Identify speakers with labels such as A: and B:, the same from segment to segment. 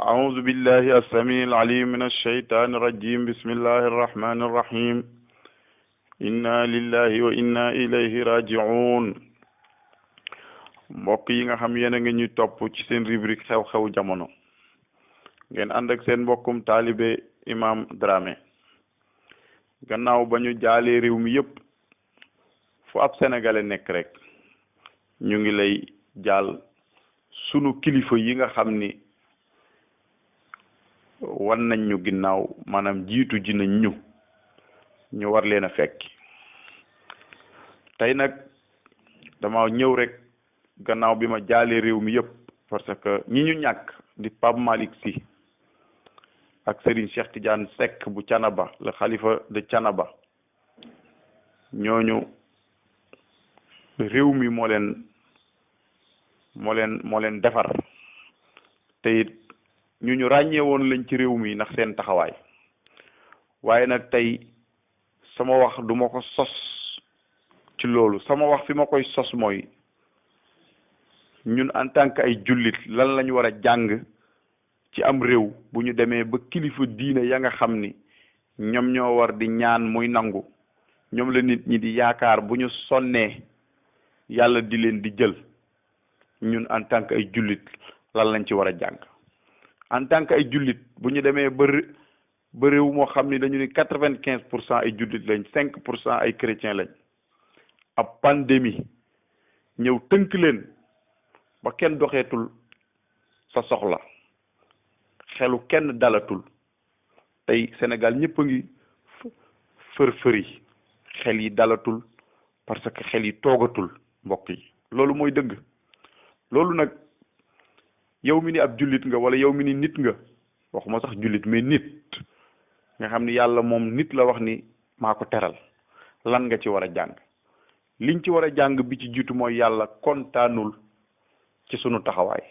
A: أعوذ بالله السميع العليم من الشيطان الرجيم بسم الله الرحمن الرحيم إنا لله وإنا إليه راجعون mbokk yi nga xam yéen a ngi ñuy topp ci seen rubrique xew-xew jamono ngeen ànd ak seen mbokkum taalibe Imam Dramé gannaaw ba ñu jaalee réew mi yépp fu ab sénégalais nekk rek ñu ngi lay jaal sunu kilifa yi nga xam ni wan nañ ñu ginnaaw maanaam jiitu ji nañ ñu war leen a fekki tey nag dama ñëw rek gannaaw bi ma jaalee réew mi yëpp parce que ñi ñu ñàkk di Pape Malick Sy ak Serigne Cheikh Tidiane Seck bu Canaba le xalifa de Canaba ñooñu réew mi moo leen defar te it ñu ràññee woon lañ ci réew mi ndax seen taxawaay waaye nag tey sama wax duma ko sos ci loolu sama wax fi ma koy sos mooy ñun en tant que ay jullit lan lañu war a jàng ci am réew bu ñu demee ba kilifa diine ya nga xam ni ñoom ñoo war di ñaan muy nangu ñoom la nit ñi di yaakaar bu ñu sonnee yàlla di leen di jël ñun en tant que ay jullit lan lañ ci war a jàng en tant que ay jullit bu ñu demee ba réew moo xam ni dañu ni 95% ay jullit lañ 5% ay chrétien lañ ab pandémie ñëw tënk leen ba kenn doxeetul sa soxla xelu kenn dalatul tey Sénégal ñëpp a ngi fër-fëri xel yi dalatul parce que xel yi toogatul mbokk yi loolu mooy dëgg loolu nag yow mi ni ab jullit nga wala yow mi ni nit nga waxuma sax jullit mais nit nga xam ni yàlla moom nit la wax ni maa ko teral lan nga ci war a jàng liñ ci war a jàng bi ci jiitu mooy yàlla kontaanul ci sunu taxawaay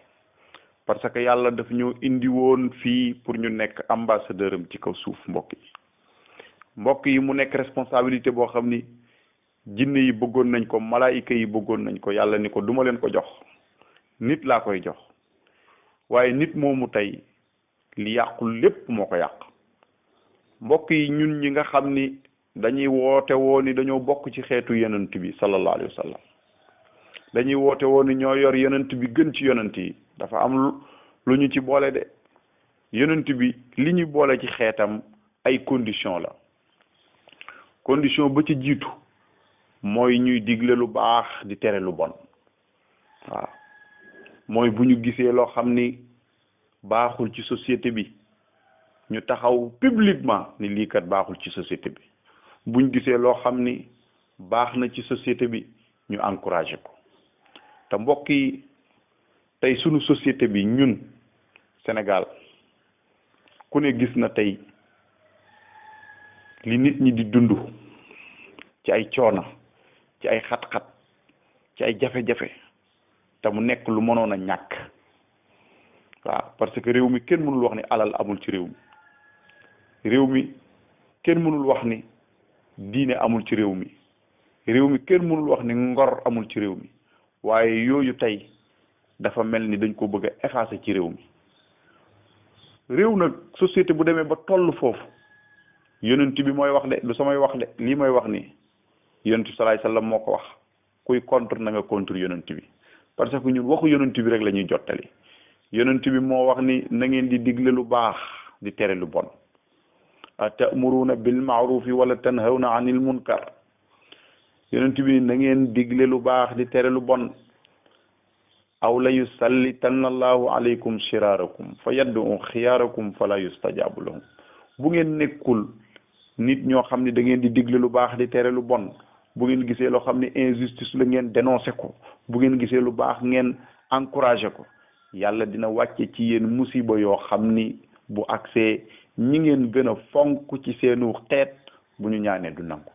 A: parce que yàlla daf ñoo indi woon fii pour ñu nekk ambassadeur am ci kaw suuf mbokk yi mu nekk responsabilité boo xam ni jinne yi bëggoon nañ ko malaayika yi bëggoon nañ ko yàlla ni ko duma leen ko jox nit laa koy jox waaye nit moomu tey li yàqul lépp moo ko yàq mbokk yi ñun ñi nga xam ni dañuy woote woo ni dañoo bokk ci xeetu yonent bi sallallahu alayhi wa sallam dañuy woote woo ni ñoo yor yonent bi gën ci yonent yi dafa am lu ñu ci boole de yonent bi li ñu boole ci xeetam ay condition la condition ba ci jiitu mooy ñuy digle lu baax di tere lu bon waaw mooy bu ñu gisee loo xam ni baaxul ci société bi ñu taxaw publiquement ni lii kat baaxul ci société bi buñ gisee loo xam ni baax na ci société bi ñu encouragé ko te mbokk yi tey sunu société bi ñun Sénégal ku ne gis na tey li nit ñi di dund ci ay coono ci ay xat-xat ci ay jafe-jafe te mu nekk lu mënoon a ñàkk waaw parce que réew mi kenn mënul wax ni alal amul ci réew mi kenn mënul wax ni diine amul ci réew mi kenn mënul wax ni ngor amul ci réew mi waaye yooyu tey dafa mel ni dañ ko bëgg a effacer ci réew nag société bu demee ba toll foofu yonent bi mooy wax de du samay wax de lii mooy wax ni yonent bi salaay sallam moo ko wax kuy contre na nga contre yonent bi parce que ñun waxu yonent bi rek la ñuy jottali yonent bi moo wax ni na ngeen di digle lu baax di tere lu bon atamuruna bil ma'rufi wala tanhawna anil munkar yonent bi na ngeen digle lu baax di tere lu bon aw la yusallitanna allahu alaykum shirarakum fa yad'u xiyarakum fala yustajabu lahum bu ngeen nekkul nit ñoo xam ne da ngeen di digle lu baax di tere lu bon bu ngeen gisee loo xam ne injustice la ngeen dénoncé ko bu ngeen gisee lu baax ngeen encouragé ko yàlla dina wàcce ci yéen musiba yoo xam ni bu agsee ñi ngeen gën a fonk ci seenu xeet bu ñu ñaanee du nangu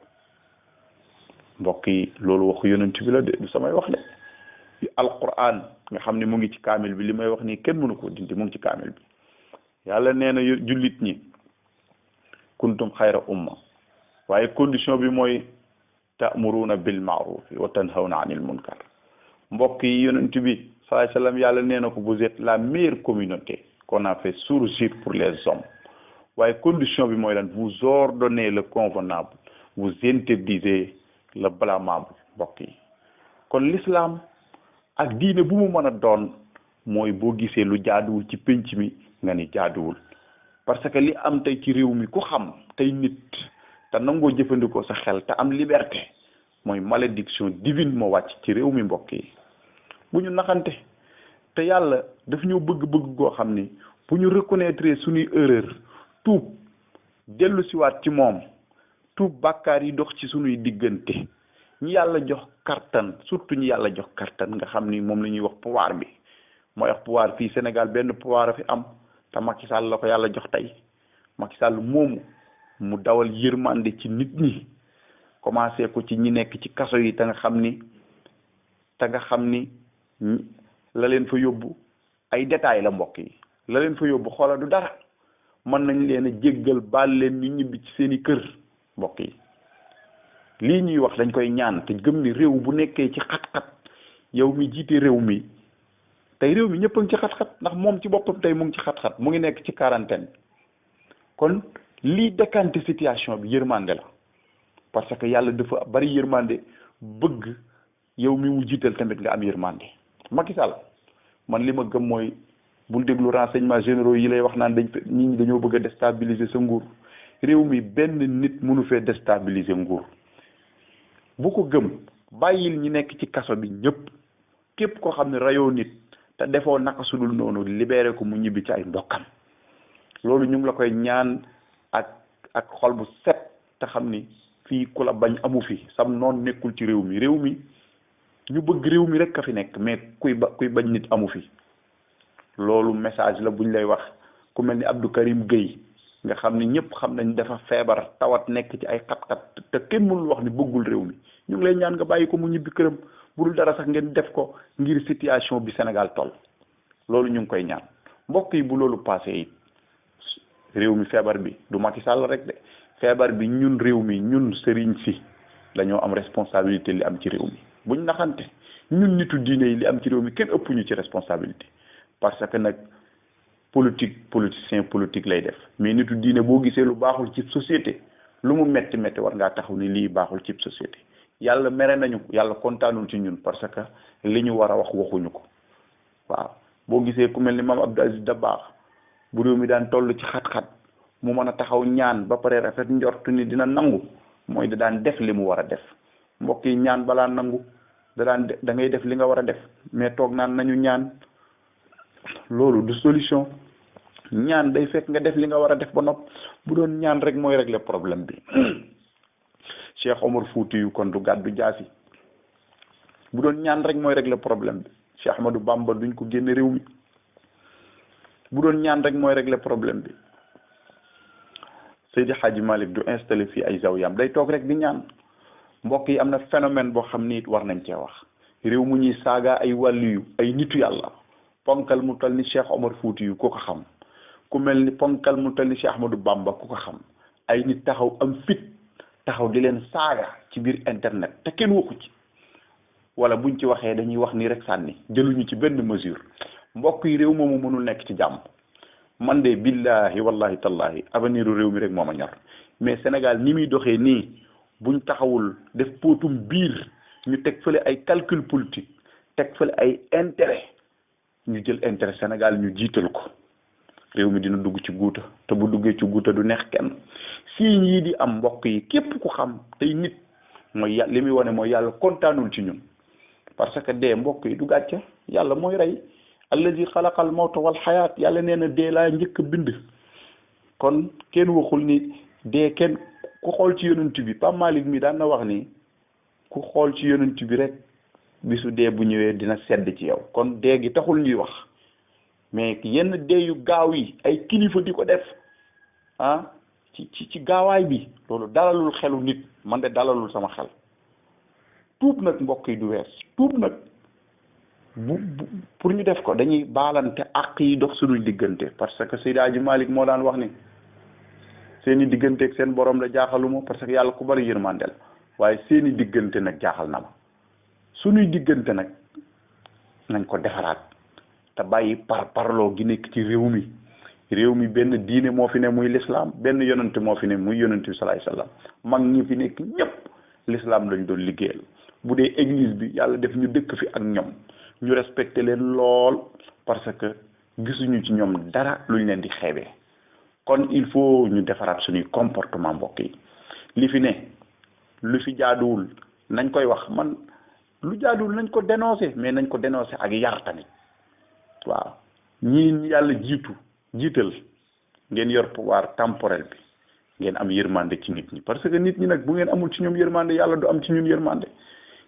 A: mbokk yi loolu waxu yonent bi la de du samay wax de alquran nga xam ne mu ngi ci kaamil bi li may wax nii kenn mënu ko dindi mu ngi ci kaamil bi yàlla nee na jullit ñi kuntum xayra umma waaye condition bi mooy ta'muruna bil ma'ruf wa tanhawna anil munkar. mbokk yi yonent bi sallallahu alayhi wasallam yàlla nee na ko vous êtes la meilleure communauté qu'on a fait surgir pour les hommes. waaye condition bi mooy lan vous ordonnez le convenable vous interdisez le blâmable. mbokk yi kon l'islam ak diine bu mu mën a doon mooy boo gisee lu jaaduwul ci penc mi nga ni jaaduwul. parce que li am tey ci réew mi ku xam tey nit te nangoo jëfandikoo sa xel te am liberté mooy malédiction divine moo wàcc ci réew mi. mbokk yi bu ñu naxante te yàlla daf ñoo bëgg-bëgg goo xam ni bu ñu reconnaître suñuy erreur tuub dellu siwaat ci moom tuub bàkkaar yi dox ci suñuy diggante ñi yàlla jox kartan surtout ñi yàlla jox kartan nga xam ni moom la ñuy wax pouvoir bi mooy wax pouvoir fii Sénégal benn pouvoir a fi am te Macky Sall la ko yàlla jox tey. Macky Sall moomu mu dawal yërmande ci nit ñi commencé ko ci ñi nekk ci kaso yi te nga xam ni la leen fa yóbbu ay détails la. mbokk yi la leen fa yóbbu xoola du dara mën nañ leen a jéggal baal leen ñu ñibbi ci seeni kër. mbokk yi lii ñuy wax dañ koy ñaan te gëm ni réew bu nekkee ci xat-xat yow mi jiite réew mi tey réew mi ñëpp a ngi ci xat-xat ndax moom ci boppam tey mu ngi ci xat-xat mu ngi nekk ci quarantaine. kon lii décanté situation bi yërmande la parce que yàlla dafa bari yërmande bëgg yow mi mu jiital tamit nga am yërmande. Macky Sall man li ma gëm mooy bul déglu renseignements généraux yi lay wax naan nit ñi dañoo bëgg a déstabiliser sa nguur. réew mi benn nit mënu fee déstabiliser nguur. bu ko gëm bàyyil ñi nekk ci kaso bi ñëpp képp koo xam ne rayoo nit te defoo naka sudul noonu libéré ko mu ñibbi ci ay mbokkam. loolu ñu ngi la koy ñaan ak xol bu set te xam ni fii ku la bañ amu fi sam noonu nekkul ci réew mi ñu bëgg réew mi rek ka fi nekk mais kuy bañ nit amu fi. loolu message la buñ lay wax ku mel ni Abdou Karim Gueye nga xam ni ñëpp xam nañ dafa feebar tawat nekk ci ay xat-xat te kenn mënul wax ni bëggul réew mi ñu ngi lay ñaan nga bàyyi ko mu ñibbi këram bu dul dara sax ngeen def ko ngir situation bi Sénégal toll. loolu ñu ngi koy ñaan mbokk yi bu loolu passé it réew mi feebar bi du Macky Sall rek de feebar bi ñun réew mi ñun sëriñ si dañoo am responsabilité li am ci réew mi buñ naxante ñun nitu diine yi li am ci réew mi kenn ëpp ñu ci responsabilité parce que nag politicien politique lay def mais nitu diine boo gisee lu baaxul ci société lu mu metti war ngaa taxaw ni lii baaxul ci société. yàlla mere nañu yàlla kontaanul ci ñun parce que li ñu war a wax waxuñu ko. waaw boo gisee ku mel ni maam Abdou Aziz Dabakh bu réew mi daan toll ci xat-xat mu mën a taxaw ñaan ba pare rafet njortu ni dina nangu mooy da daan def li mu war a def. mbokk yi ñaan balaa nangu da ngay def li nga war a def mais toog naan nañu ñaan loolu du solution. ñaan day fekk nga def li nga war a def ba nopp bu doon ñaan rek mooy régler problème bi Cheikh Omar Fouti yu kon du gàddu jaasi. bu doon ñaan rek mooy régler problème bi Cheikh Ahmadou Bamba duñ ko génne réew mi. bu doon ñaan rek mooy régler problème bi Seydi Hadji Malick du installé fii ay zawiyam day toog rek di ñaan. mbokk yi am na phénomène boo xam ni war nañ cee wax réew mu ñuy saaga ay wàlliyu ay nitu yàlla ponkal mu tal ni Cheikh Omar Fouti yu ku ko xam ku mel ni ponkal mu tal ni Cheikh Ahmadou Bamba ku ko xam ay nit taxaw am fit taxaw di leen saaga ci biir internet te kenn waxu ci wala buñ ci waxee dañuy wax ni rek sànni jëluñu ci benn mesure. mbokk yi réew moomu mënul nekk ci jàmm man de billahi wallahi tallahi avenir réew mi rek moo ma ñor mais Sénégal ni muy doxee nii buñ taxawul def póotum biir ñu teg fële ay calcul politique teg fële ay intérêt ñu jël intérêt Sénégal ñu jiital ko réew mi dina dugg ci guuta te bu duggee ci guuta du neex kenn. signes yi di am mbokk yi képp ku xam tey nit mooy li muy wane mooy yàlla kontaanul ci ñun parce que dee mbokk yi du gàcce yàlla mooy rey allazi xalaqal mawta wal xayaat yàlla nee na dee laa njëkk a bind. kon kenn waxul ni dee kenn ku xool ci yonent bi Pape Malick mi daan na wax ni ku xool ci yonent bi rek bisu dee bu ñëwee dina sedd ci yow kon dee gi taxul ñuy wax mais yenn dee yu gaaw yi ay kilifa di ko def ci gaawaay bi loolu dalalul xelu nit man de dalalul sama xel. tuub nag mbokk yi du wees tuub nag bu pour ñu def ko dañuy baalante àq yi dox suñuy diggante parce que Seydi Hadji Malick moo daan wax ni seeni digganteeg seen borom la jaaxaluma parce que yàlla ku bari yërmandeel waaye seeni diggante nag jaaxal na ma suñuy diggante nag nañ ko defaraat te bàyyi parloo gi nekk ci réew mi benn diine moo fi ne muy l'islam benn yonent moo fi ne muy yonent bi salaay sallam mag ñi fi nekk ñëpp l'islam lañ doon liggéeyal bu dee église bi yàlla def ñu dëkk fi ak ñoom ñu respecté leen lool parce que gisuñu ci ñoom dara luñ leen di xeebee kon il faut ñu defaraat suñuy comportement mbokk yi li fi ne lu fi jaaduwul nañ koy wax man lu jaaduwul nañ ko dénoncer mais nañ ko dénoncer ak yar tamit waaw ñii yàlla jiital ngeen yor pouvoir temporel bi ngeen am yërmande ci nit ñi parce que nit ñi nag bu ngeen amul ci ñoom yërmande yàlla du am ci ñun yërmande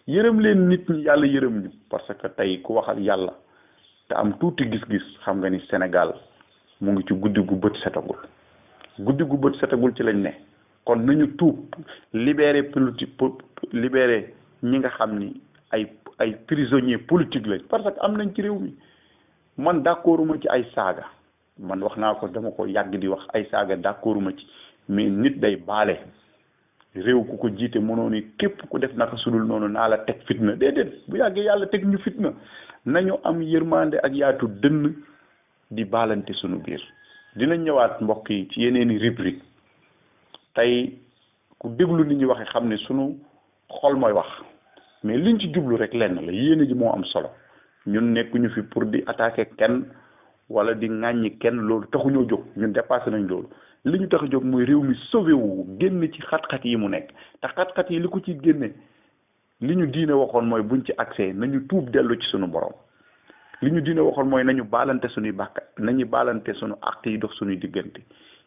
A: yërëm leen nit ñi yàlla yërëm ñu parce que tey ku waxal yàlla te am tuuti gis-gis xam nga ni Sénégal mu ngi ci guddi gu bët setagul ci lañ ne kon nañu tuub libéré libéré ñi nga xam ni ay prisonniers politiques lañ parce que am nañ ci réew mi man d'accorduma ci ay saaga man wax naa ko dama ko yàgg di wax ay saaga d'accorduma ci mais nit day baale réew ku ko jiite mënoo ni képp ku def naka sudul noonu naa la teg fitna déedéet bu yàggee yàlla teg ñu fitna nañu am yërmande ak yaatu dënn di baalante sunu biir dinañ ñëwaat mbokk yi ci yeneeni rubrique tey ku déglu nit ñi waxe xam ne sunu xol mooy wax mais liñ ci jublu rek lenn la yéene ji moo am solo ñun nekkuñu fi pour di attaquer kenn wala di ŋàññi kenn loolu taxuñoo jóg ñun dépassé nañ loolu li ñu tax a jóg mooy réew mi sauvé wu génn ci xat-xat yi mu nekk te xat-xat yi li ko ci génne li ñu diine waxoon mooy buñ ci accès nañu tuub dellu ci sunu borom li ñu diine waxoon mooy nañu baalante suñuy bàkkaar nañu baalante sunu àq yi dox suñuy diggante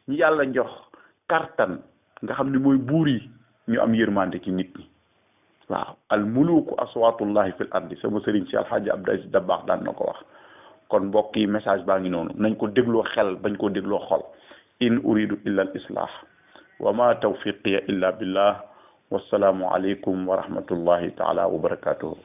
A: ñi yàlla jox kartan nga xam ne mooy buur yi ñu am yërmande ci nit ñi waaw al muluku aswatullahi fil ardi sama sëriñ si alxaaji Abdou Aziz Dabakh daan na ko wax kon mbokk yi message baa ngi noonu nañ ko dégloo xel bañ koo dégloo xol in uridu illa al islah wa ma tawfiqiya illa billah wassalaamu alaykum wa rahmatullahi taala wa barakatuhu